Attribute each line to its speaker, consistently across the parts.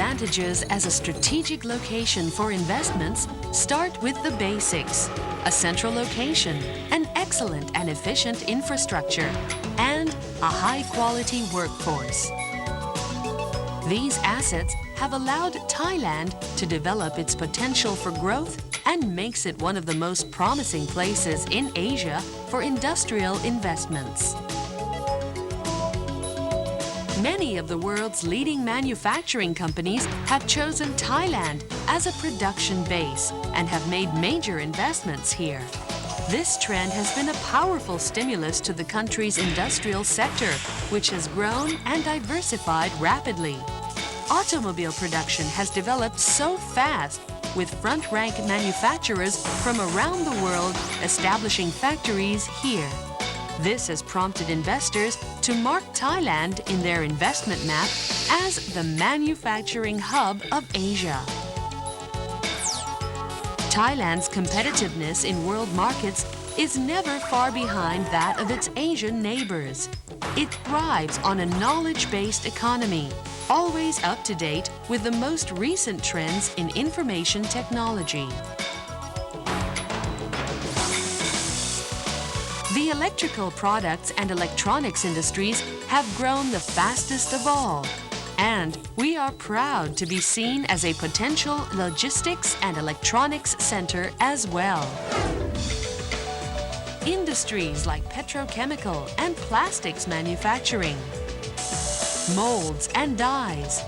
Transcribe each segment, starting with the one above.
Speaker 1: advantages as a strategic location for investments start with the basics: a central location, an excellent and efficient infrastructure, and a high-quality workforce. These assets have allowed Thailand to develop its potential for growth and makes it one of the most promising places in Asia for industrial investments. Many of the world's leading manufacturing companies have chosen Thailand as a production base and have made major investments here. This trend has been a powerful stimulus to the country's industrial sector, which has grown and diversified rapidly. Automobile production has developed so fast, with front-rank manufacturers from around the world establishing factories here. This has prompted investors to mark Thailand in their investment map as the manufacturing hub of Asia. Thailand's competitiveness in world markets is never far behind that of its Asian neighbors. It thrives on a knowledge-based economy, always up to date with the most recent trends in information technology. The electrical products and electronics industries have grown the fastest of all, and we are proud to be seen as a potential logistics and electronics center as well. Industries like petrochemical and plastics manufacturing, molds and dyes,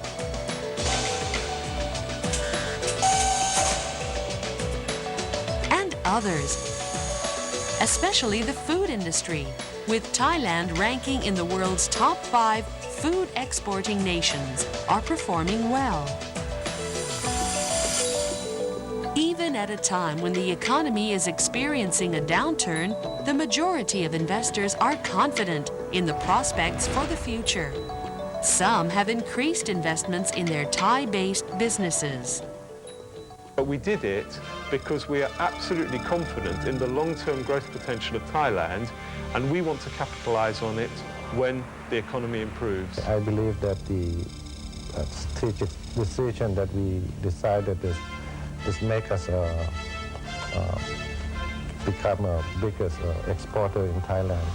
Speaker 1: and others, especially the food industry, with Thailand ranking in the world's top 5 food exporting nations, are performing well. Even at a time when the economy is experiencing a downturn, the majority of investors are confident in the prospects for the future. Some have increased investments in their Thai-based businesses.
Speaker 2: But we did it because we are absolutely confident in the long-term growth potential of Thailand, and we want to capitalize on it when the economy improves.
Speaker 3: I believe that the strategic decision that we decided is make us become a biggest exporter in Thailand.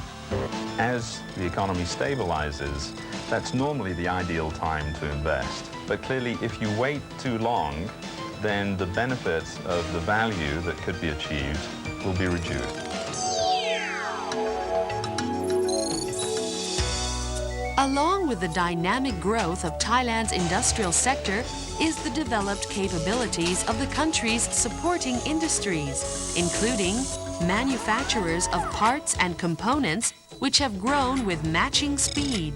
Speaker 4: As the economy stabilizes, that's normally the ideal time to invest. But clearly, if you wait too long, then the benefits of the value that could be achieved will be reduced.
Speaker 1: Along with the dynamic growth of Thailand's industrial sector is the developed capabilities of the country's supporting industries, including manufacturers of parts and components which have grown with matching speed.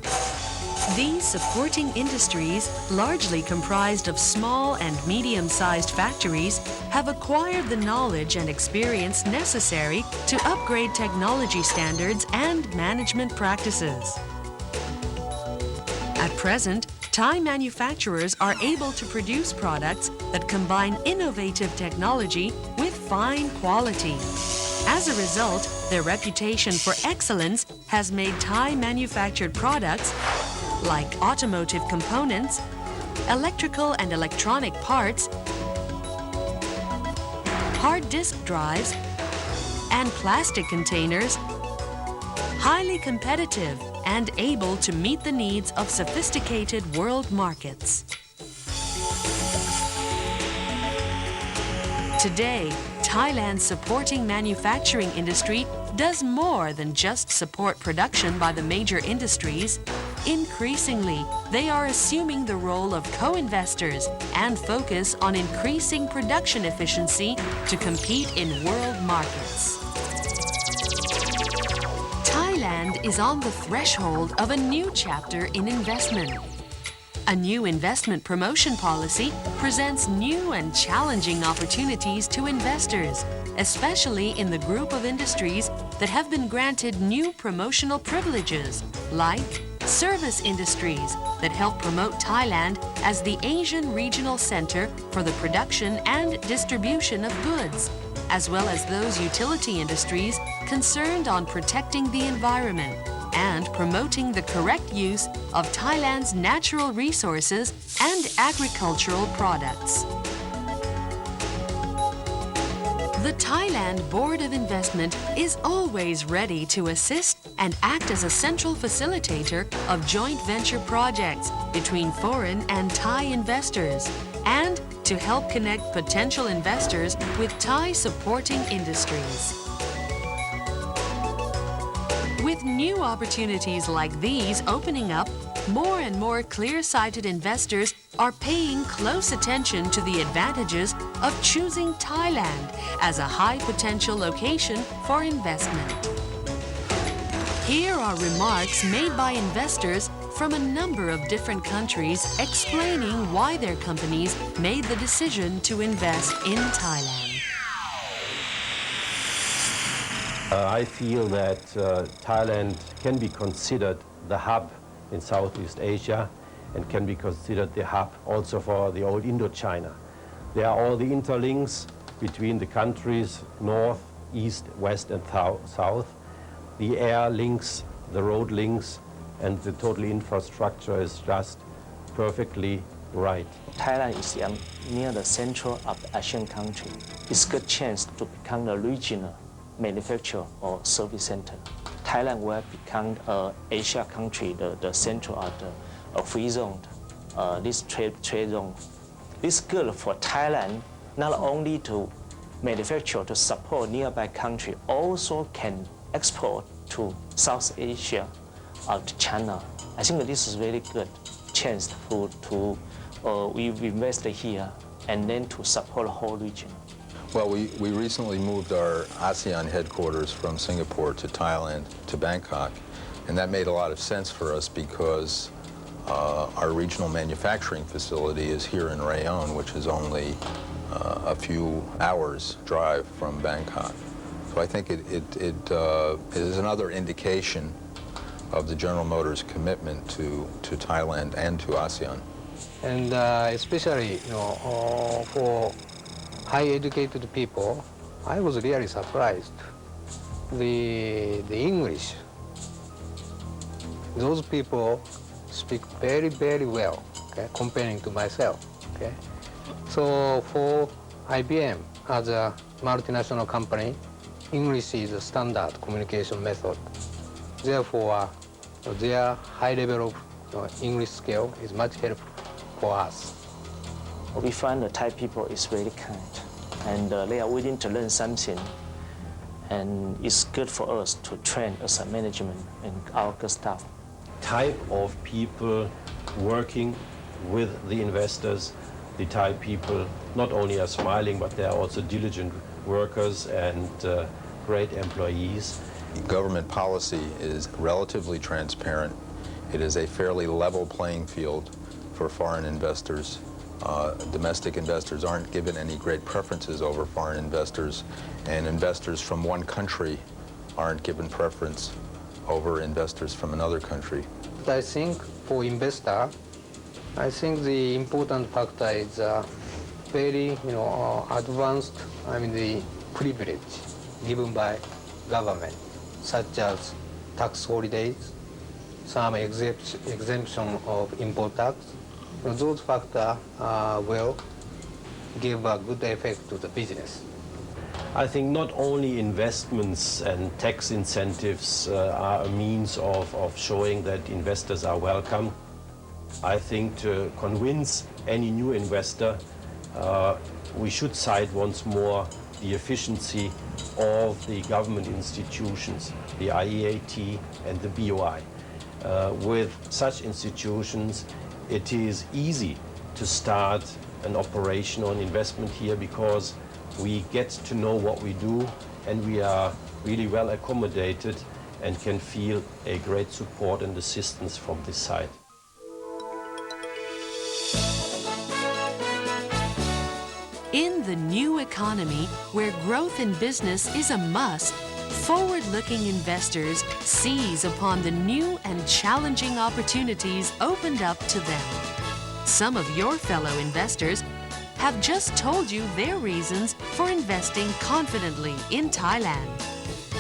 Speaker 1: These supporting industries, largely comprised of small and medium-sized factories, have acquired the knowledge and experience necessary to upgrade technology standards and management practices. At present, Thai manufacturers are able to produce products that combine innovative technology with fine quality. As a result, their reputation for excellence has made Thai manufactured products like automotive components, electrical and electronic parts, hard disk drives, and plastic containers highly competitive and able to meet the needs of sophisticated world markets. Today, Thailand's supporting manufacturing industry does more than just support production by the major industries. Increasingly, they are assuming the role of co-investors and focus on increasing production efficiency to compete in world markets. Thailand is on the threshold of a new chapter in investment. A new investment promotion policy presents new and challenging opportunities to investors, especially in the group of industries that have been granted new promotional privileges, like service industries that help promote Thailand as the Asian regional center for the production and distribution of goods, as well as those utility industries concerned on protecting the environment, and promoting the correct use of Thailand's natural resources and agricultural products. The Thailand Board of Investment is always ready to assist and act as a central facilitator of joint venture projects between foreign and Thai investors, and to help connect potential investors with Thai supporting industries. With new opportunities like these opening up, more and more clear-sighted investors are paying close attention to the advantages of choosing Thailand as a high-potential location for investment. Here are remarks made by investors from a number of different countries explaining why their companies made the decision to invest in Thailand.
Speaker 3: I feel that Thailand can be considered the hub in Southeast Asia and can be considered the hub also for the old Indochina. There are all the interlinks between the countries, north, east, west and south. The air links, the road links, and the total infrastructure is just perfectly right.
Speaker 5: Thailand is near the center of the Asian country. It's a good chance to become the regional manufacturer or service center. Thailand will become an Asia country, the center of the free zone, this trade zone. It's good for Thailand not only to manufacture to support nearby country, also can export to South Asia or to China. I think this is very good chance to we invest here and then to support the whole region.
Speaker 6: Well, we recently moved our ASEAN headquarters from Singapore to Thailand to Bangkok, and that made a lot of sense for us because our regional manufacturing facility is here in Rayong, which is only a few hours drive from Bangkok. So I think it is another indication of the General Motors commitment to Thailand and to ASEAN.
Speaker 7: And especially, for high educated people, I was really surprised. The English, those people speak very, very well, okay, comparing to myself, okay? So for IBM, as a multinational company, English is a standard communication method. Therefore, their high level of English skill is much helpful for us.
Speaker 5: We find the Thai people is very kind, and they are willing to learn something, and it's good for us to train as a management and our staff.
Speaker 3: Type of people working with the investors, the Thai people not only are smiling, but they are also diligent workers and great employees.
Speaker 6: Government policy is relatively transparent. It is a fairly level playing field for foreign investors. Domestic investors aren't given any great preferences over foreign investors, and investors from one country aren't given preference over investors from another country.
Speaker 7: I think for investor, I think the important factor is very, advanced, the privilege given by government, such as tax holidays, some exemption of import tax. Those factors will give a good effect to the business.
Speaker 3: I think not only investments and tax incentives are a means of showing that investors are welcome. I think to convince any new investor, we should cite once more the efficiency of the government institutions, the IEAT and the BOI. With such institutions, it is easy to start an operation or an investment here because we get to know what we do and we are really well accommodated and can feel a great support and assistance from this side.
Speaker 1: In the new economy, where growth in business is a must, forward-looking investors seize upon the new and challenging opportunities opened up to them. Some of your fellow investors have just told you their reasons for investing confidently in Thailand.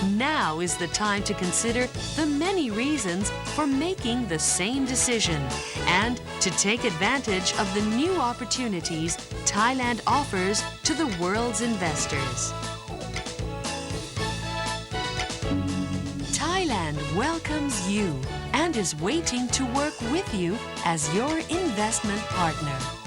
Speaker 1: Now is the time to consider the many reasons for making the same decision and to take advantage of the new opportunities Thailand offers to the world's investors. Thailand welcomes you and is waiting to work with you as your investment partner.